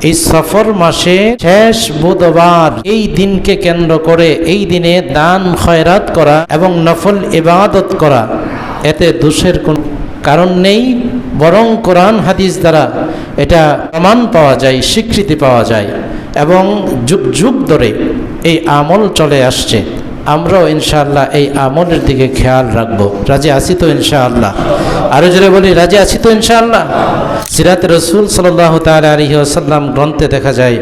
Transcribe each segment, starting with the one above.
এই সফর মাসে শেষ বুধবার, এই দিনকে কেন্দ্র করে এই দিনে দান খয়রাত করা এবং নফল ইবাদত করা, এতে দোষের কোনো কারণ নেই, বরং কোরআন হাদিস দ্বারা এটা প্রমাণ পাওয়া যায়, স্বীকৃতি পাওয়া যায় এবং যুগ যুগ ধরে এই আমল চলে আসছে। আমরাও ইনশাআল্লাহ এই আমলের দিকে খেয়াল রাখবো। রাজি আছি তো ইনশাআল্লাহ? আরো জোরে বলি, রাজি আছি তো ইনশাআল্লাহ? সিরাত রসুল সাল্লাল্লাহু তাআলা আলাইহি ওয়াসাল্লাম গ্রন্থে দেখা যায়,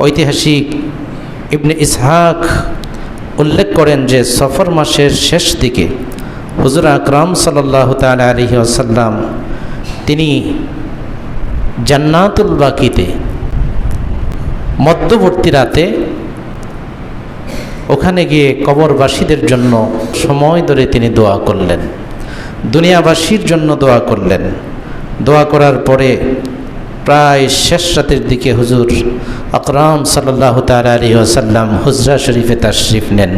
ঐতিহাসিক ইবনে ইসহাক উল্লেখ করেন যে সফর মাসের শেষ দিকে হুজুর আকরাম সাল্লাল্লাহু তাআলা আলাইহি ওয়াসাল্লাম তিনি জান্নাতুল বাকিতে মধ্যবর্তী রাতে ওখানে গিয়ে কবরবাসীদের জন্য সময় ধরে তিনি দোয়া করলেন, দুনিয়াবাসীর জন্য দোয়া করলেন। দোয়া করার পরে প্রায় শেষ রাতের দিকে হুজুর আকরাম সাল্লাল্লাহু তাআলা আলাইহি ওয়াসাল্লাম হুজরা শরীফে তাশরিফ নেন।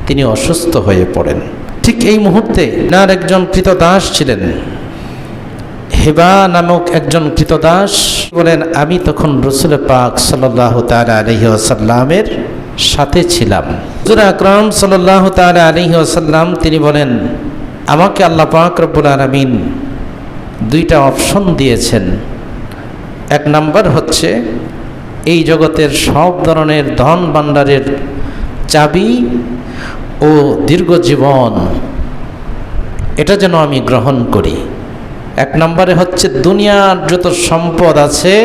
তিনি অসুস্থ হয়ে পড়েন। ঠিক এই মুহূর্তে তার একজন কৃতদাস ছিলেন, হেবা নামক একজন কৃতদাস বলেন, আমি তখন রাসূল পাক সাল্লাল্লাহু তাআলা আলাইহি ওয়াসাল্লামের সাথে ছিলাম। হুজুর আকরাম সাল্লাল্লাহু তাআলা আলাইহি ওয়াসাল্লাম তিনি বলেন, আমাকে আল্লাহ পাক রব্বুল আলামিন দুইটা অপশন দিয়েছেন। এক নাম্বার হচ্ছে এই জগতের সব ধরনের ধন ভাণ্ডারের চাবি ও দীর্ঘ জীবন, এটা যেন আমি গ্রহণ করি। এক নম্বরে হচ্ছে দুনিয়ার যত সম্পদ আছে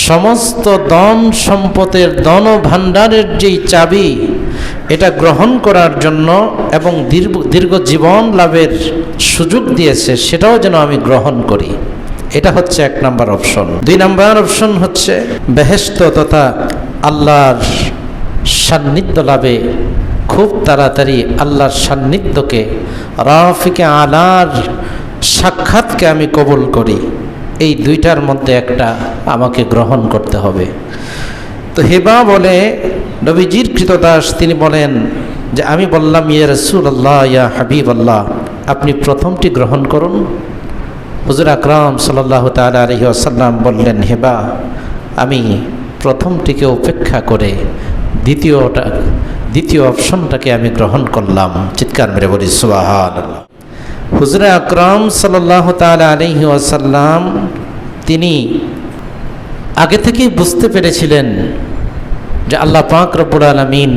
সমস্ত ধন সম্পদের ধন ভাণ্ডারের যেই চাবি, এটা গ্রহণ করার জন্য এবং দীর্ঘ জীবন লাভের সুযোগ দিয়েছে, সেটাও যেন আমি গ্রহণ করি। এটা হচ্ছে এক নম্বর অপশন। দুই নম্বর অপশন হচ্ছে বেহেশত তথা আল্লাহর সান্নিধ্য লাভে খুব তাড়াতাড়ি আল্লাহর সান্নিধ্যকে, রাফিকে আলার সাক্ষাৎকে আমি কবুল করি। এই দুইটার মধ্যে একটা আমাকে গ্রহণ করতে হবে। তো হেবা বলে নবীজির কৃতদাস তিনি বলেন যে আমি বললাম, ইয়া রাসূলুল্লাহ, ইয়া হাবিবাল্লাহ, আপনি প্রথমটি গ্রহণ করুন। হুজুর আকরাম সাল্লাল্লাহু তাআলা আলাইহি ওয়াসাল্লাম বললেন, হেবা আমি প্রথমটিকে উপেক্ষা করে দ্বিতীয় অপশনটাকে আমি গ্রহণ করলাম। চিৎকার মেরে বলি সুবহানাল্লাহ। হুজুর আকরাম সাল্লাল্লাহু তাআলা আলাইহি ওয়াসাল্লাম তিনি আগে থেকেই বুঝতে পেরেছিলেন যে আল্লাহ পাক রব্বুল আলামিন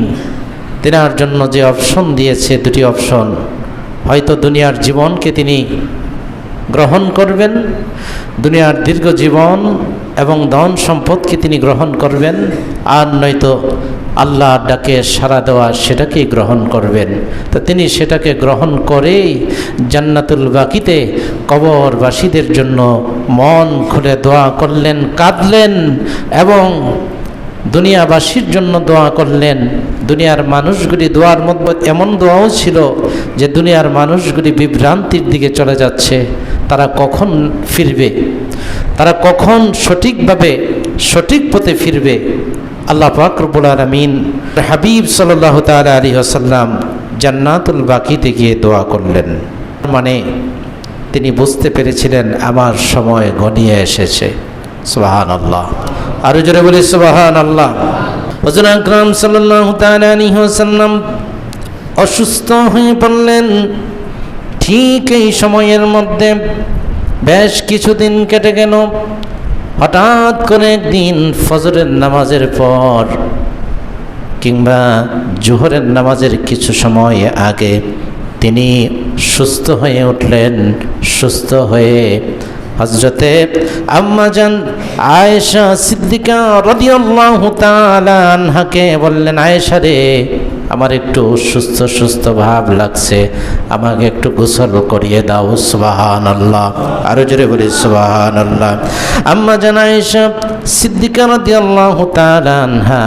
তেনার জন্য যে অপশন দিয়েছে, দুটি অপশন, হয়তো দুনিয়ার জীবনকে তিনি গ্রহণ করবেন, দুনিয়ার দীর্ঘ জীবন এবং ধন সম্পদকে তিনি গ্রহণ করবেন, আর নয়তো আল্লাহর ডাকে সাড়া দেওয়া সেটাকেই গ্রহণ করবেন। তো তিনি সেটাকে গ্রহণ করেই জান্নাতুল বাকিতে কবরবাসীদের জন্য মন খুলে দোয়া করলেন, কাঁদলেন এবং দুনিয়াবাসীর জন্য দোয়া করলেন। দুনিয়ার মানুষগুলি দোয়ার মধ্যে এমন দোয়াও ছিল যে দুনিয়ার মানুষগুলি বিভ্রান্তির দিকে চলে যাচ্ছে, তারা কখন ফিরবে, তারা কখন সঠিকভাবে সঠিক পথে ফিরবে। আল্লাহ পাক রব্বুল আলামিন হাবিব সাল্লাল্লাহু তাআলা আলাইহি ওয়াসাল্লাম জান্নাতুল বাকিতে গিয়ে দোয়া করলেন। মানে তিনি বুঝতে পেরেছিলেন আমার সময় ঘনিয়ে এসেছে। সুবহানাল্লাহ, আরো জোরে বলি সুবহানাল্লাহ। হুজুর আকরাম সাল্লাল্লাহু তাআলা আলাইহি ওয়াসাল্লাম অসুস্থ হয়ে পড়লেন। ঠিক এই সময়ের মধ্যে বেশ কিছুদিন কেটে গেল। হঠাৎ করে একদিন ফজরের নামাজের পর কিংবা জোহরের নামাজের কিছু সময় আগে তিনি সুস্থ হয়ে উঠলেন। সুস্থ হয়ে হযরতে আম্মা জান আয়েশা সিদ্দিকা রাদিয়াল্লাহু তাআলা আনহাকে বললেন, আয়েশা রে, আমার একটু সুস্থ সুস্থ ভাব লাগছে, আমাকে একটু গোসল করিয়ে দাও। সুবহানাল্লাহ, আরো জোরে বলি সুবহানাল্লাহ। আম্মা জান আয়েশা সিদ্দিকা রাদিয়াল্লাহু তাআলা আনহা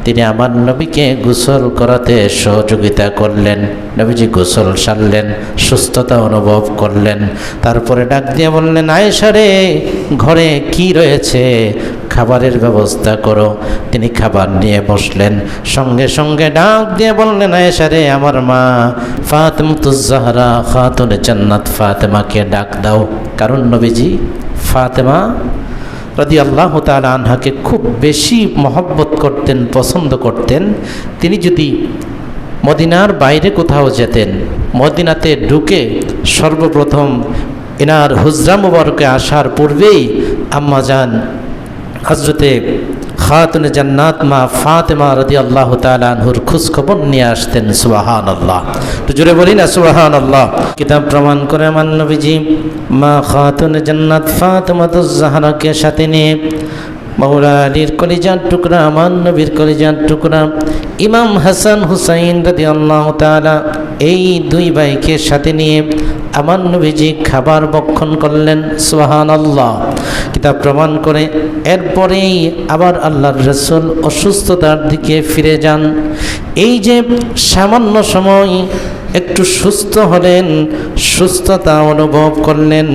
তিনি আমার নবীকে গোসল করাতে সহযোগিতা করলেন। নবীজি গোসল সারলেন, সুস্থতা অনুভব করলেন। তারপরে ডাক দিয়ে বললেন, আয়েশা রে, ঘরে কি রয়েছে, খাবারের ব্যবস্থা করো। তিনি খাবার নিয়ে বসলেন। সঙ্গে সঙ্গে ডাক দিয়ে বললেন, আয়েশা রে, আমার মা ফাতেমাতুজ জাহরা খাতুনে জান্নাত ফাতেমাকে ডাক দাও। কারণ নবীজি ফাতেমা রাদিয়াল্লাহু তাআলা আনহাকে খুব বেশি মহব্বত করতেন, পছন্দ করতেন। তিনি যদি মদিনার বাইরে কোথাও যেতেন, মদিনাতে ঢুকে সর্বপ্রথম এনার হুজরা মুবারকে আসার পূর্বেই আম্মাজান হযরতে খাতুনে জান্নাত মা ফাতেমা রাদিয়াল্লাহু তাআলা আনহুর খোঁজখবর নিয়ে আসতেন। সুবহানাল্লাহ, তো জোরে বলি না সুবহানাল্লাহ। কিতাব প্রমাণ করে আমার নবীজি মা খাতুনে জান্নাত ফাতেমাতুজ জাহরাকে সাথে নিয়ে মাওলা আলীর কলিজার টুকরা, আমার নবীর কলিজার টুকরা ইমাম হাসান হুসাইন রাদিয়াল্লাহু তাআলা, এই দুই ভাইকে সাথে নিয়ে আমার নবীজি খাবার ভক্ষণ করলেন। সুবহানাল্লাহ। কিতাব প্রমাণ করে এরপরেই আবার আল্লাহর রাসূল অসুস্থতার দিকে ফিরে যান। এই যে সামান্য সময় একটু সুস্থ হলেন, সুস্থতা অনুভব করলেন,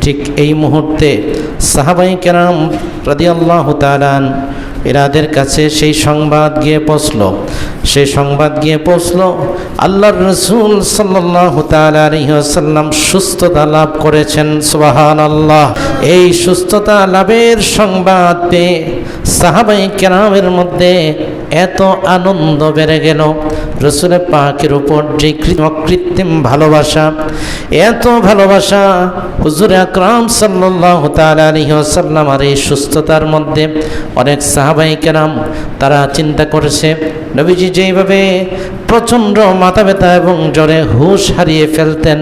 ঠিক এই মুহূর্তে সাহাবায়ে কেরাম রাদিয়াল্লাহু তাআলা এনাদের কাছে সেই সংবাদ গিয়ে পৌঁছল। সেই সংবাদ গিয়ে পৌঁছল আল্লাহর রাসূল সাল্লাল্লাহু তাআলা আলাইহি ওয়াসাল্লাম সুস্থতা লাভ করেছেন। সুবহানাল্লাহ। এই সুস্থতা লাভের সংবাদ পেয়ে সাহাবায়ে কেরামের মধ্যে এত আনন্দ বেড়ে গেল, রাসূল পাকের উপর যে কৃত্রিম ভালোবাসা, এত ভালোবাসা হুজুর আকরাম সাল্লাল্লাহু তাআলা আলাইহি ওয়াসাল্লাম আর এই সুস্থতার মধ্যে অনেক সাহাবায়ে কেরাম তারা চিন্তা করেছে নবীজি যেইভাবে প্রচণ্ড মাথা ব্যথা এবং জ্বরে হুঁশ হারিয়ে ফেলতেন,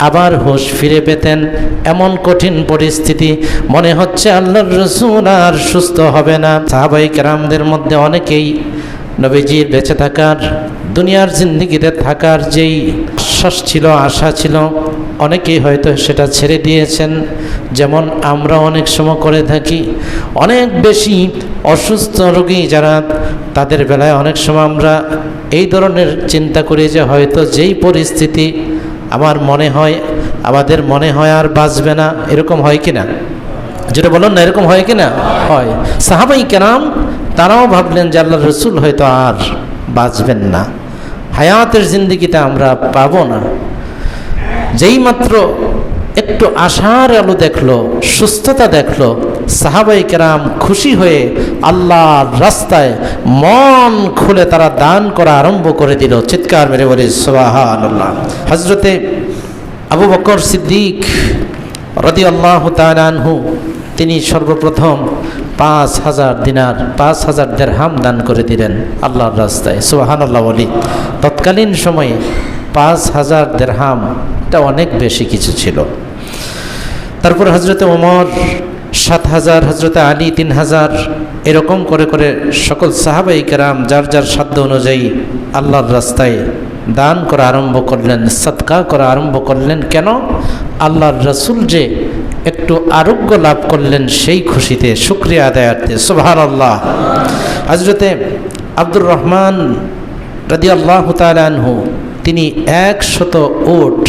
আবার হুঁশ ফিরে পেতেন, এমন কঠিন পরিস্থিতি মনে হচ্ছে আল্লাহর রাসূল আর সুস্থ হবে না। সাহাবায়ে কেরামদের মধ্যে অনেকেই নবীজির বেঁচে থাকার, দুনিয়ার জিন্দেগিতে থাকার যেই আশ্বাস ছিল, আশা ছিল, অনেকেই হয়তো সেটা ছেড়ে দিয়েছেন। যেমন আমরা অনেক সময় করে থাকি, অনেক বেশি অসুস্থ রোগী যারা, তাদের বেলায় অনেক সময় আমরা এই ধরনের চিন্তা করি যে হয়তো যেই পরিস্থিতি আমার মনে হয়, আমাদের মনে হয় আর বাঁচবে না, এরকম হয় কি না? যেটা বলুন না, এরকম হয় কি না? হয়। সাহাবায়ে কেরাম তারাও ভাবলেন যে আল্লাহর রাসূল হয়তো আর বাঁচবেন না, হায়াতের জিন্দেগিতে আমরা পাবো না। যেই মাত্র একটু আশার আলো দেখলো, সুস্থতা দেখলো, সাহাবায়ে কেরাম খুশি হয়ে আল্লাহর রাস্তায় মন খুলে তারা দান করা আরম্ভ করে দিল। চিৎকার মেরে বলি সুবহানাল্লাহ। হযরতে আবু বকর সিদ্দিক রাদিয়াল্লাহু তাআলা আনহু তিনি সর্বপ্রথম ৫,০০০ দিনার, ৫,০০০ দিরহাম দান করে দিলেন আল্লাহর রাস্তায়। সুবহানাল্লাহ বলি। তৎকালীন সময়ে ৫,০০০ দিরহাম এটা অনেক বেশি কিছু ছিল। তারপর হযরতে ওমর ৭,০০০, হযরতে আলী ৩,০০০, এরকম করে করে সকল সাহাবায়ে কেরাম যার যার সাধ্য অনুযায়ী আল্লাহর রাস্তায় দান করা আরম্ভ করলেন, সদকা করা আরম্ভ করলেন। কেন? আল্লাহর রাসূল যে একটু আরোগ্য লাভ করলেন সেই খুশিতে, শুকরিয়া আদায়ার্থে। সুবহানাল্লাহ। হযরতে আব্দুর রহমান রাদিয়াল্লাহু তাআলা আনহু তিনি ১০০ উট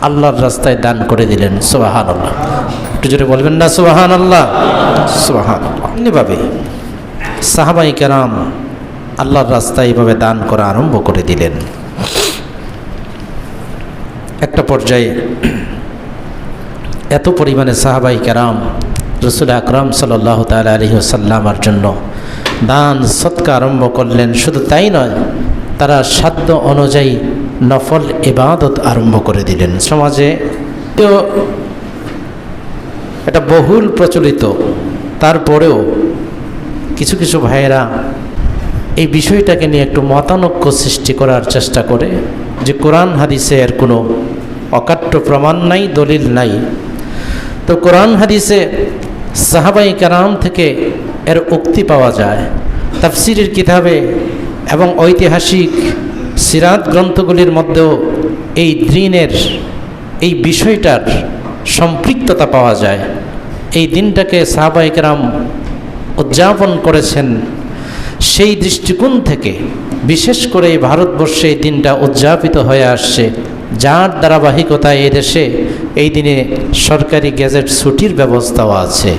আল্লাহর রাস্তায় দান করে দিলেন। সুবহানাল্লাহ। একটু জোরে বলবেন না সুবহানাল্লাহ? সুবহানাল্লাহ। এমনিভাবে সাহাবায়ে কেরাম আল্লাহর রাস্তায় এভাবে দান করা আরম্ভ করে দিলেন। একটা পর্যায়ে এত পরিমাণে সাহাবায়ে কেরাম রাসূল আকরাম সাল্লাল্লাহু তাআলা আলাইহি ওয়াসাল্লামের জন্য দান সদকা আরম্ভ করলেন। শুধু তাই নয়, তারা সাধ্য অনুযায়ী নফল ইবাদত আরম্ভ করে দিলেন। সমাজে তো এটা বহুল প্রচলিত, তারপরেও কিছু কিছু ভাইয়েরা এই বিষয়টাকে নিয়ে একটু মতানৈক্য সৃষ্টি করার চেষ্টা করে যে কোরআন হাদিসে এর কোনো অকাট্য প্রমাণ নাই, দলিল নাই। তো কোরআন হাদিসে সাহাবায়ে কেরাম থেকে এর উক্তি পাওয়া যায়, তাফসিরের কিতাবে এবং ঐতিহাসিক সিরাত গ্রন্থগুলির মধ্যেও এই দিনের, এই বিষয়টার সম্পৃক্ততা পাওয়া যায়। এই দিনটাকে সাহাবায়ে কেরাম উদযাপন করেছেন। সেই দৃষ্টিকোণ থেকে বিশেষ করে এই ভারতবর্ষে এই দিনটা উদযাপিত হয়ে আসছে, যার ধারাবাহিকতায় এই দেশে এই দিনে সরকারি গেজেট ছুটির ব্যবস্থাও আছে।